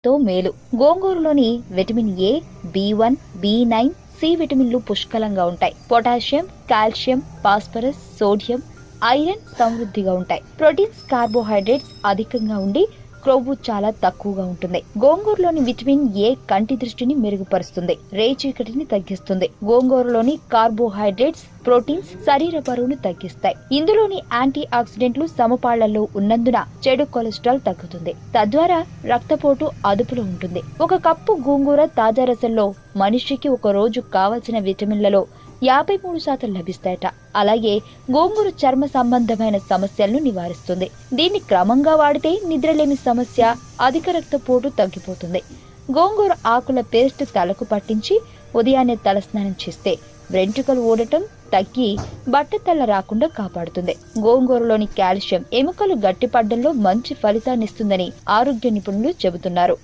తో మేలు. గోంగూరలోని vitamin A, బి1, బి9, C విటమిన్లు పుష్కలంగా ఉంటాయి. Potassium, calcium, phosphorus, sodium, iron సమృద్ధిగా ఉంటాయి. ప్రోటీన్స్, కార్బోహైడ్రేట్స్ అధికంగా ఉండి క్రొవ్వు చాలా తక్కువగా ఉంటుంది. గోంగూరలోని విటమిన్ ఏ కంటి దృష్టిని మెరుగుపరుస్తుంది, రేచీకటిని తగ్గిస్తుంది. గోంగూరలోని కార్బోహైడ్రేట్స్, ప్రోటీన్స్ శరీర బరువును తగ్గిస్తాయి. ఇందులోని యాంటీ ఆక్సిడెంట్లు సమపాళ్లలో ఉన్నందున చెడు కొలెస్ట్రాల్ తగ్గుతుంది, తద్వారా రక్తపోటు అదుపులో ఉంటుంది. ఒక కప్పు గోంగూర తాజా రసంలో మనిషికి ఒక రోజు కావలసిన విటమిన్లలో 53% లభిస్తాయట. అలాగే గోంగూర చర్మ సంబంధమైన సమస్యలను నివారిస్తుంది. దీన్ని క్రమంగా వాడితే నిద్రలేమి సమస్య, అధిక రక్తపోటు తగ్గిపోతుంది. గోంగూర ఆకుల పేస్ట్ తలకు పట్టించి ఉదయాన్నే తలస్నానం చేస్తే వెంట్రుకలు ఊడటం తగ్గి బట్టతల రాకుండా కాపాడుతుంది. గోంగూరలోని కాల్షియం ఎముకలు గట్టిపడ్డంలో మంచి ఫలితాన్నిస్తుందని ఆరోగ్య నిపుణులు చెబుతున్నారు.